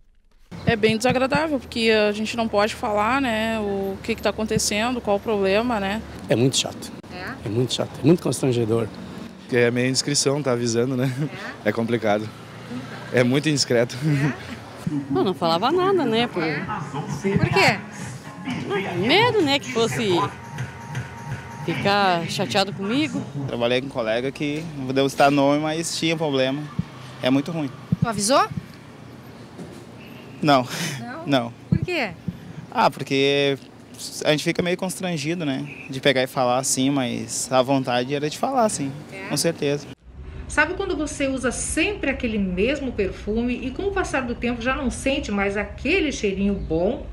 É bem desagradável, porque a gente não pode falar, né, o que está acontecendo, qual o problema, né? É muito chato. É muito chato, é muito constrangedor. Porque é meio indiscrição, tá avisando, né? É complicado. É muito indiscreto. Eu não falava nada, né? Por quê? Medo, né, que fosse ficar chateado comigo. Trabalhei com um colega que não podemos citar nome, mas tinha problema. É muito ruim. Tu avisou? Não. Não? Por quê? Porque a gente fica meio constrangido, né? De pegar e falar assim, mas a vontade era de falar, sim. Com certeza. Sabe quando você usa sempre aquele mesmo perfume e com o passar do tempo já não sente mais aquele cheirinho bom?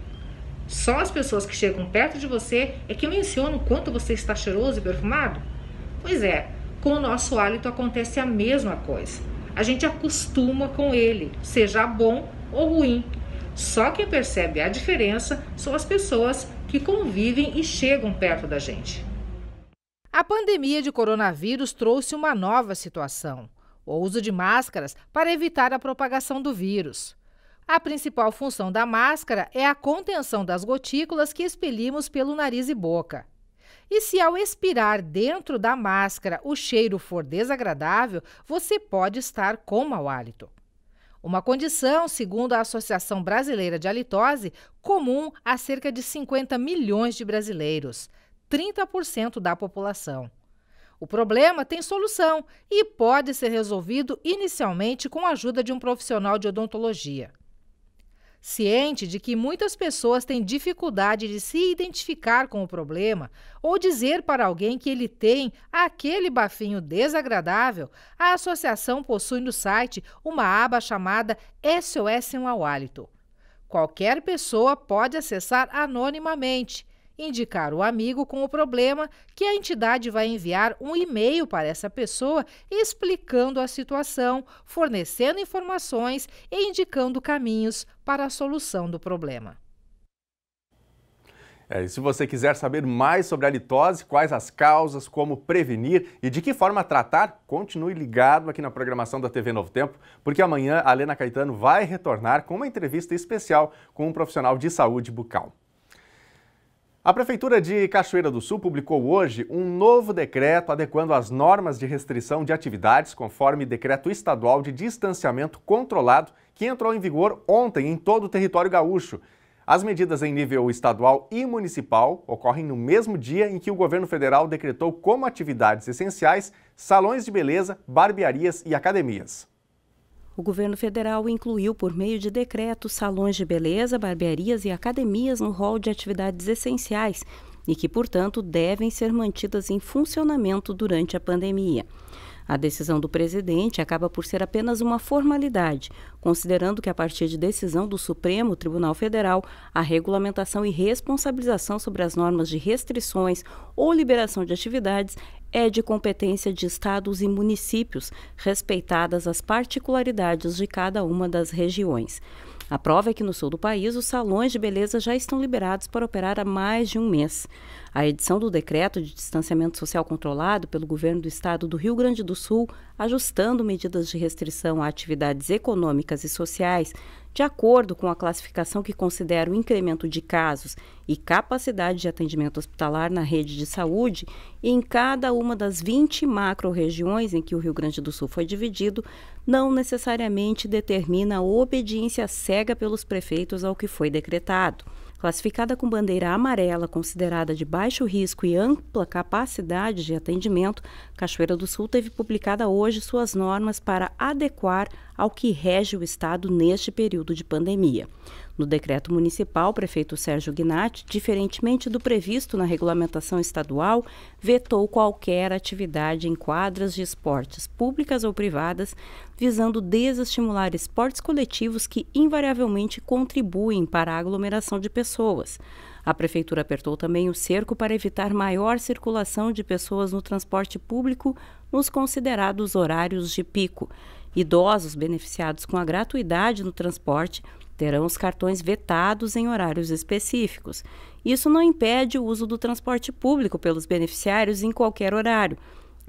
Só as pessoas que chegam perto de você é que mencionam o quanto você está cheiroso e perfumado? Pois é, com o nosso hálito acontece a mesma coisa. A gente acostuma com ele, seja bom ou ruim. Só quem percebe a diferença são as pessoas que convivem e chegam perto da gente. A pandemia de coronavírus trouxe uma nova situação: o uso de máscaras para evitar a propagação do vírus. A principal função da máscara é a contenção das gotículas que expelimos pelo nariz e boca. E se ao expirar dentro da máscara o cheiro for desagradável, você pode estar com mau hálito. Uma condição, segundo a Associação Brasileira de Halitose, comum a cerca de 50 milhões de brasileiros, 30% da população. O problema tem solução e pode ser resolvido inicialmente com a ajuda de um profissional de odontologia. Ciente de que muitas pessoas têm dificuldade de se identificar com o problema ou dizer para alguém que ele tem aquele bafinho desagradável, a associação possui no site uma aba chamada SOS Mau Hálito. Qualquer pessoa pode acessar anonimamente, indicar o amigo com o problema, que a entidade vai enviar um e-mail para essa pessoa explicando a situação, fornecendo informações e indicando caminhos para a solução do problema. E se você quiser saber mais sobre a halitose, quais as causas, como prevenir e de que forma tratar, continue ligado aqui na programação da TV Novo Tempo, porque amanhã a Lena Caetano vai retornar com uma entrevista especial com um profissional de saúde bucal. A Prefeitura de Cachoeira do Sul publicou hoje um novo decreto adequando as normas de restrição de atividades conforme decreto estadual de distanciamento controlado que entrou em vigor ontem em todo o território gaúcho. As medidas em nível estadual e municipal ocorrem no mesmo dia em que o governo federal decretou como atividades essenciais salões de beleza, barbearias e academias. O governo federal incluiu, por meio de decreto, salões de beleza, barbearias e academias no rol de atividades essenciais e que, portanto, devem ser mantidas em funcionamento durante a pandemia. A decisão do presidente acaba por ser apenas uma formalidade, considerando que, a partir de decisão do Supremo Tribunal Federal, a regulamentação e responsabilização sobre as normas de restrições ou liberação de atividades é de competência de estados e municípios, respeitadas as particularidades de cada uma das regiões. A prova é que no sul do país os salões de beleza já estão liberados para operar há mais de um mês. A edição do decreto de distanciamento social controlado pelo governo do estado do Rio Grande do Sul, ajustando medidas de restrição a atividades econômicas e sociais, de acordo com a classificação que considera o incremento de casos e capacidade de atendimento hospitalar na rede de saúde, em cada uma das 20 macro-regiões em que o Rio Grande do Sul foi dividido, não necessariamente determina a obediência cega pelos prefeitos ao que foi decretado. Classificada com bandeira amarela, considerada de baixo risco e ampla capacidade de atendimento, Cachoeira do Sul teve publicada hoje suas normas para adequar ao que rege o Estado neste período de pandemia. No decreto municipal, o prefeito Sérgio Gnatti, diferentemente do previsto na regulamentação estadual, vetou qualquer atividade em quadras de esportes públicas ou privadas, visando desestimular esportes coletivos que invariavelmente contribuem para a aglomeração de pessoas. A prefeitura apertou também o cerco para evitar maior circulação de pessoas no transporte público nos considerados horários de pico. Idosos beneficiados com a gratuidade no transporte terão os cartões vetados em horários específicos. Isso não impede o uso do transporte público pelos beneficiários em qualquer horário,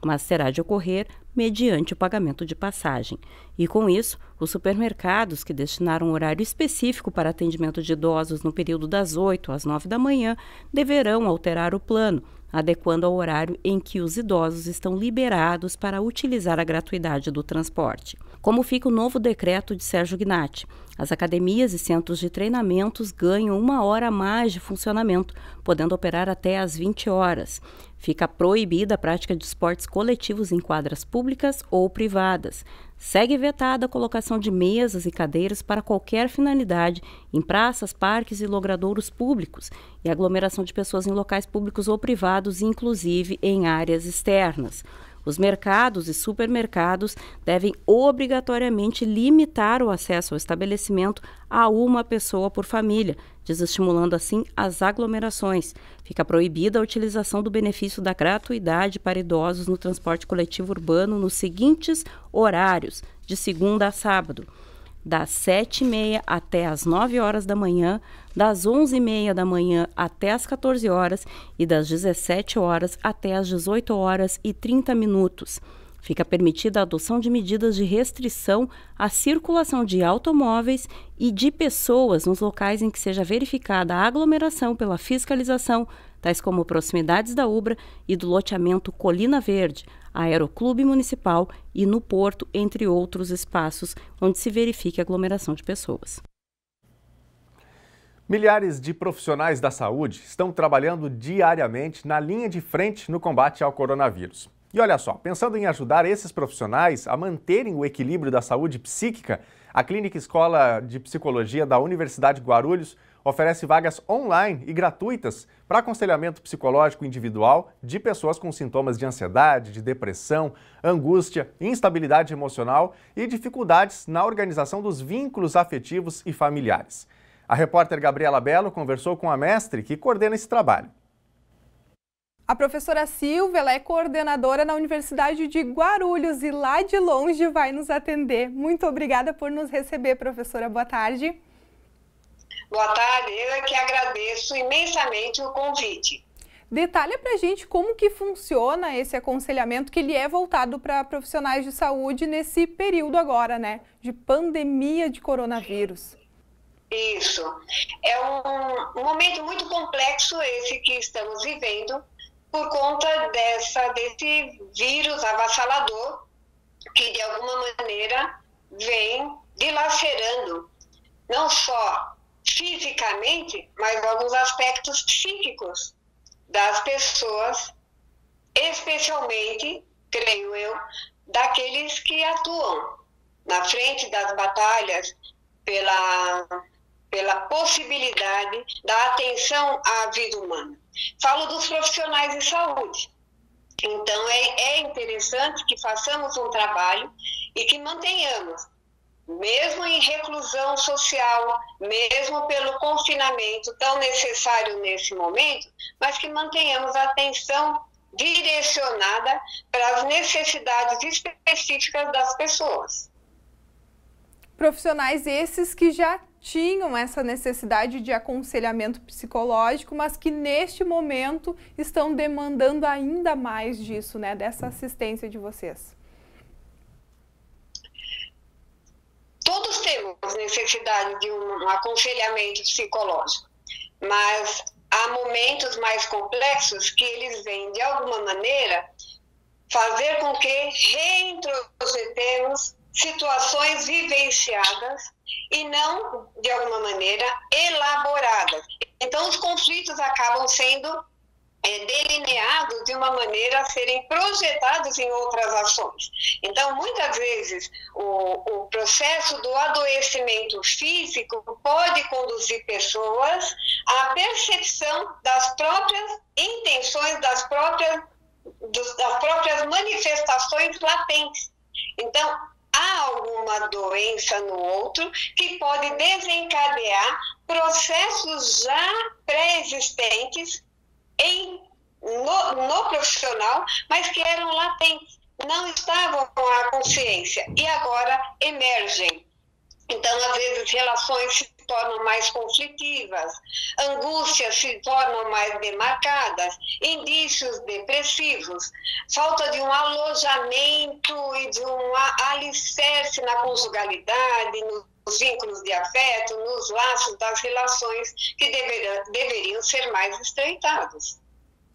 mas terá de ocorrer mediante o pagamento de passagem. E com isso, os supermercados que destinaram um horário específico para atendimento de idosos no período das 8 às 9 da manhã deverão alterar o plano, adequando ao horário em que os idosos estão liberados para utilizar a gratuidade do transporte. Como fica o novo decreto de Sérgio Gnatti? As academias e centros de treinamentos ganham 1 hora a mais de funcionamento, podendo operar até às 20 horas. Fica proibida a prática de esportes coletivos em quadras públicas ou privadas. Segue vetada a colocação de mesas e cadeiras para qualquer finalidade em praças, parques e logradouros públicos e aglomeração de pessoas em locais públicos ou privados, inclusive em áreas externas. Os mercados e supermercados devem obrigatoriamente limitar o acesso ao estabelecimento a uma pessoa por família, desestimulando assim as aglomerações. Fica proibida a utilização do benefício da gratuidade para idosos no transporte coletivo urbano nos seguintes horários, de segunda a sábado: das 7h30 até as 9 horas da manhã, das 11h30 da manhã até as 14 horas e das 17 horas até as 18 horas e 30 minutos. Fica permitida a adoção de medidas de restrição à circulação de automóveis e de pessoas nos locais em que seja verificada a aglomeração pela fiscalização, tais como proximidades da Ubra e do loteamento Colina Verde, Aeroclube Municipal e no Porto, entre outros espaços onde se verifique aglomeração de pessoas. Milhares de profissionais da saúde estão trabalhando diariamente na linha de frente no combate ao coronavírus. E olha só, pensando em ajudar esses profissionais a manterem o equilíbrio da saúde psíquica, a Clínica Escola de Psicologia da Universidade de Guarulhos oferece vagas online e gratuitas para aconselhamento psicológico individual de pessoas com sintomas de ansiedade, de depressão, angústia, instabilidade emocional e dificuldades na organização dos vínculos afetivos e familiares. A repórter Gabriela Belo conversou com a mestre que coordena esse trabalho. A professora Silvia, ela é coordenadora na Universidade de Guarulhos e lá de longe vai nos atender. Muito obrigada por nos receber, professora. Boa tarde. Boa tarde, eu é que agradeço imensamente o convite. Detalhe pra gente como que funciona esse aconselhamento, que ele é voltado para profissionais de saúde nesse período agora, né, de pandemia de coronavírus. Isso. É um momento muito complexo esse que estamos vivendo por conta desse vírus avassalador que, de alguma maneira, vem dilacerando não só fisicamente, mas alguns aspectos psíquicos das pessoas, especialmente, creio eu, daqueles que atuam na frente das batalhas pela possibilidade da atenção à vida humana. Falo dos profissionais de saúde. Então, é interessante que façamos um trabalho e que mantenhamos, mesmo em reclusão social, mesmo pelo confinamento tão necessário nesse momento, mas que mantenhamos a atenção direcionada para as necessidades específicas das pessoas. Profissionais esses que já tinham essa necessidade de aconselhamento psicológico, mas que neste momento estão demandando ainda mais disso, né, dessa assistência de vocês. Todos temos necessidade de um aconselhamento psicológico, mas há momentos mais complexos que eles vêm, de alguma maneira, fazer com que reintrojetemos situações vivenciadas e não, de alguma maneira, elaboradas. Então, os conflitos acabam sendo delineados de uma maneira a serem projetados em outras ações. Então, muitas vezes, o processo do adoecimento físico pode conduzir pessoas à percepção das próprias intenções, das próprias manifestações latentes. Então, há alguma doença no outro que pode desencadear processos já pré-existentes no profissional, mas que eram latentes, não estavam com a consciência e agora emergem. Então, às vezes, relações se tornam mais conflitivas, angústias se tornam mais demarcadas, indícios depressivos, falta de um alojamento e de um alicerce na conjugalidade, nos vínculos de afeto, nos laços das relações que deveriam ser mais estreitados.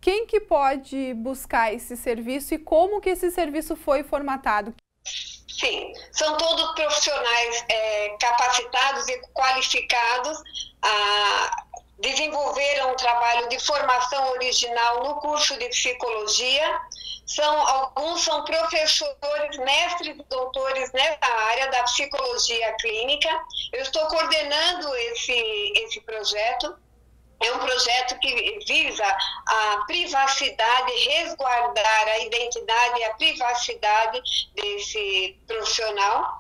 Quem que pode buscar esse serviço e como que esse serviço foi formatado? Sim, são todos profissionais capacitados e qualificados, desenvolveram um trabalho de formação original no curso de psicologia. Alguns são professores, mestres e doutores nessa área da psicologia clínica. Eu estou coordenando esse projeto. É um projeto que visa a privacidade, resguardar a identidade e a privacidade desse profissional.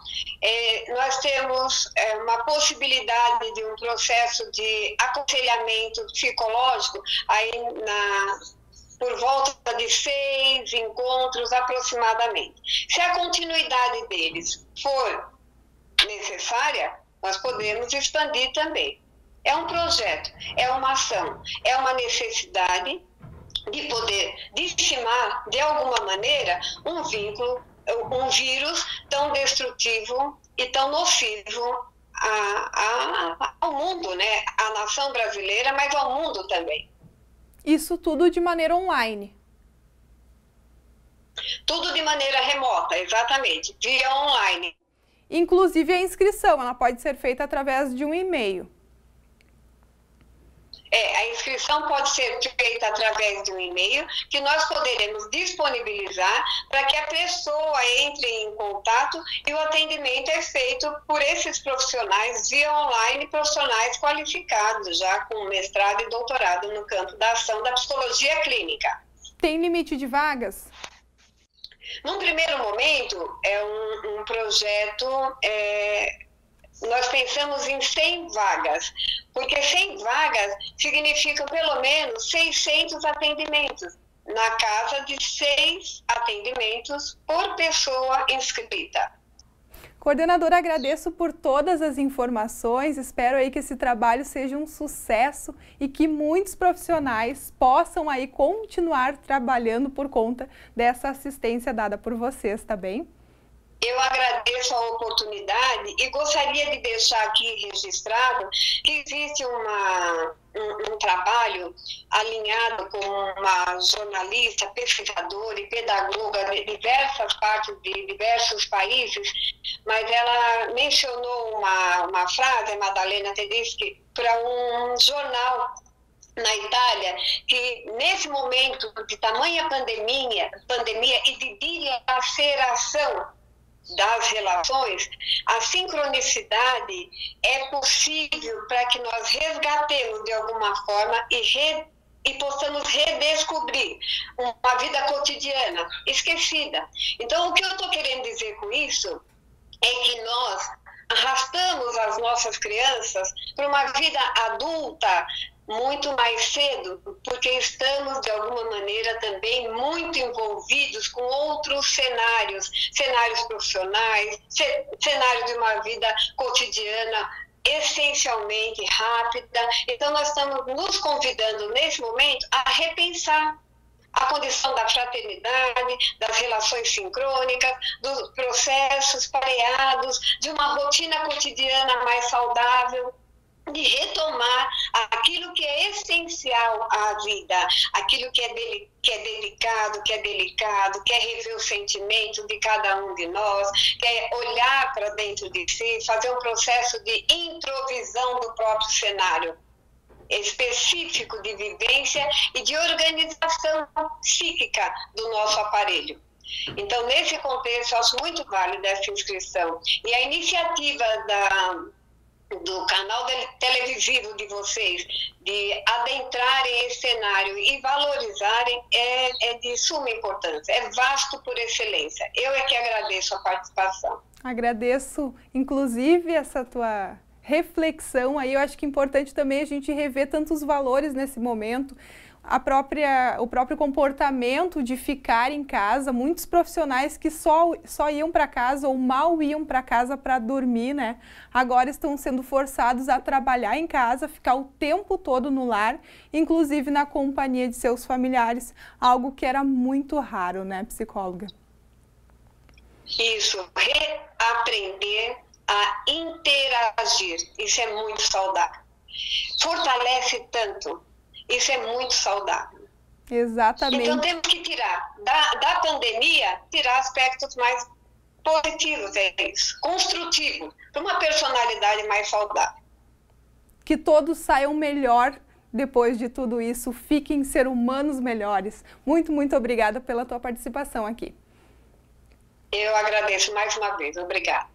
Nós temos uma possibilidade de um processo de aconselhamento psicológico aí por volta de 6 encontros aproximadamente. Se a continuidade deles for necessária, nós podemos expandir também. É um projeto, é uma ação, é uma necessidade de poder dissimar, de alguma maneira, um vínculo, um vírus tão destrutivo e tão nocivo ao mundo, né? À nação brasileira, mas ao mundo também. Isso tudo de maneira online? Tudo de maneira remota, exatamente, via online. Inclusive a inscrição, ela pode ser feita através de um e-mail. A inscrição pode ser feita através de um e-mail que nós poderemos disponibilizar para que a pessoa entre em contato e o atendimento é feito por esses profissionais via online, profissionais qualificados já com mestrado e doutorado no campo da ação da psicologia clínica. Tem limite de vagas? Num primeiro momento, é um projeto... Nós pensamos em 100 vagas, porque 100 vagas significam pelo menos 600 atendimentos, na casa de 6 atendimentos por pessoa inscrita. Coordenadora, agradeço por todas as informações, espero aí que esse trabalho seja um sucesso e que muitos profissionais possam aí continuar trabalhando por conta dessa assistência dada por vocês, tá bem? Eu agradeço a oportunidade e gostaria de deixar aqui registrado que existe um trabalho alinhado com uma jornalista, pesquisadora e pedagoga de diversas partes de diversos países, mas ela mencionou uma frase, Madalena Tedeschi, para um jornal na Itália, que nesse momento de tamanha pandemia e de dilaceração das relações, a sincronicidade é possível para que nós resgatemos de alguma forma e possamos redescobrir uma vida cotidiana esquecida. Então, o que eu estou querendo dizer com isso é que nós arrastamos as nossas crianças para uma vida adulta muito mais cedo, porque estamos, de alguma maneira, também muito envolvidos com outros cenários profissionais, cenários de uma vida cotidiana essencialmente rápida. Então, nós estamos nos convidando, nesse momento, a repensar a condição da fraternidade, das relações sincrônicas, dos processos pareados, de uma rotina cotidiana mais saudável, de retomar aquilo que é essencial à vida, aquilo que é delicado, que é delicado, que é rever o sentimento de cada um de nós, que é olhar para dentro de si, fazer um processo de introvisão do próprio cenário. específico de vivência e de organização psíquica do nosso aparelho. Então, nesse contexto, eu acho muito válida essa inscrição. E a iniciativa do canal televisivo de vocês, de adentrarem esse cenário e valorizarem, é de suma importância, é vasto por excelência. Eu é que agradeço a participação. Agradeço, inclusive, essa tua reflexão aí. Eu acho que é importante também a gente rever tantos valores nesse momento, o próprio comportamento de ficar em casa. Muitos profissionais que só iam para casa ou mal iam para casa para dormir, né? Agora estão sendo forçados a trabalhar em casa, ficar o tempo todo no lar, inclusive na companhia de seus familiares, algo que era muito raro, né, psicóloga? Isso, reaprender a interagir, isso é muito saudável. Fortalece tanto. Isso é muito saudável. Exatamente. Então temos que tirar da pandemia, tirar aspectos mais positivos, é isso, construtivos, para uma personalidade mais saudável. Que todos saiam melhor depois de tudo isso, fiquem ser humanos melhores. Muito, muito obrigada pela tua participação aqui. Eu agradeço mais uma vez, obrigada.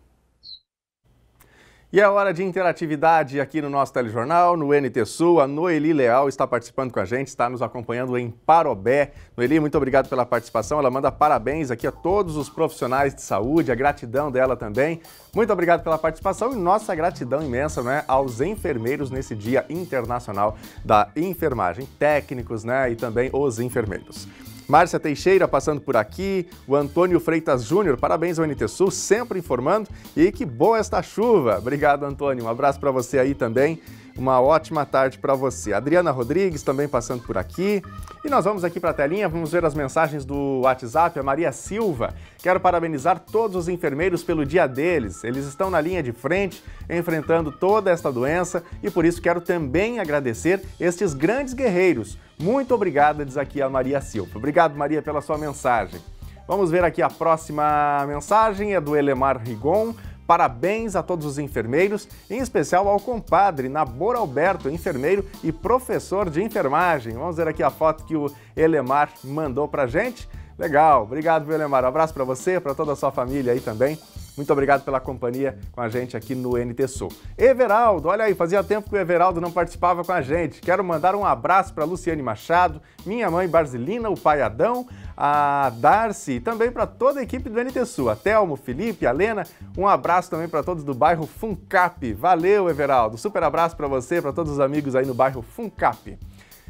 E é hora de interatividade aqui no nosso telejornal, no NT Sul. A Noeli Leal está participando com a gente, está nos acompanhando em Parobé. Noeli, muito obrigado pela participação. Ela manda parabéns aqui a todos os profissionais de saúde, a gratidão dela também. Muito obrigado pela participação e nossa gratidão imensa, né, aos enfermeiros nesse Dia Internacional da Enfermagem, técnicos, né, e também os enfermeiros. Márcia Teixeira passando por aqui, o Antônio Freitas Júnior, parabéns ao NT Sul, sempre informando, e que boa esta chuva. Obrigado, Antônio, um abraço para você aí também, uma ótima tarde para você. Adriana Rodrigues também passando por aqui, e nós vamos aqui para a telinha, vamos ver as mensagens do WhatsApp. A Maria Silva, quero parabenizar todos os enfermeiros pelo dia deles, eles estão na linha de frente, enfrentando toda esta doença, e por isso quero também agradecer estes grandes guerreiros. Muito obrigada, diz aqui a Maria Silva. Obrigado, Maria, pela sua mensagem. Vamos ver aqui a próxima mensagem, é do Elemar Rigon. Parabéns a todos os enfermeiros, em especial ao compadre Nabor Alberto, enfermeiro e professor de enfermagem. Vamos ver aqui a foto que o Elemar mandou pra gente. Legal, obrigado, Elemar. Um abraço para você, para toda a sua família aí também. Muito obrigado pela companhia com a gente aqui no NT Sul. Everaldo, olha aí, fazia tempo que o Everaldo não participava com a gente. Quero mandar um abraço para Luciane Machado, minha mãe Barzilina, o pai Adão, a Darcy e também para toda a equipe do NT Sul. A Telmo, Felipe, a Lena, um abraço também para todos do bairro Funcap. Valeu, Everaldo. Super abraço para você, para todos os amigos aí no bairro Funcap.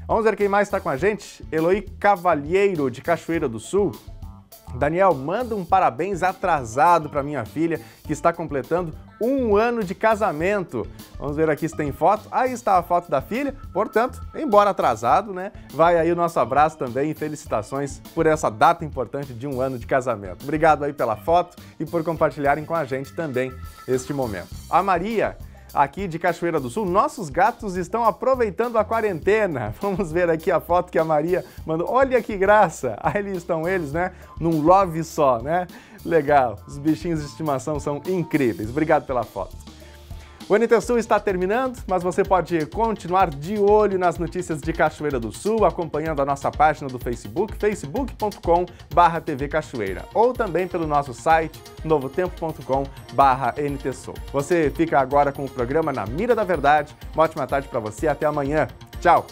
Vamos ver quem mais está com a gente. Eloy Cavalheiro, de Cachoeira do Sul. Daniel, manda um parabéns atrasado para minha filha, que está completando 1 ano de casamento. Vamos ver aqui se tem foto. Aí está a foto da filha, portanto, embora atrasado, né? Vai aí o nosso abraço também e felicitações por essa data importante de 1 ano de casamento. Obrigado aí pela foto e por compartilharem com a gente também este momento. A Maria, aqui de Cachoeira do Sul, nossos gatos estão aproveitando a quarentena. Vamos ver aqui a foto que a Maria mandou. Olha que graça! Aí estão eles, né? Num love só, né? Legal, os bichinhos de estimação são incríveis. Obrigado pela foto. O NT Sul está terminando, mas você pode continuar de olho nas notícias de Cachoeira do Sul, acompanhando a nossa página do Facebook, facebook.com/TV Cachoeira, ou também pelo nosso site, novotempo.com/NT Sul. Você fica agora com o programa Na Mira da Verdade. Uma ótima tarde para você, até amanhã. Tchau!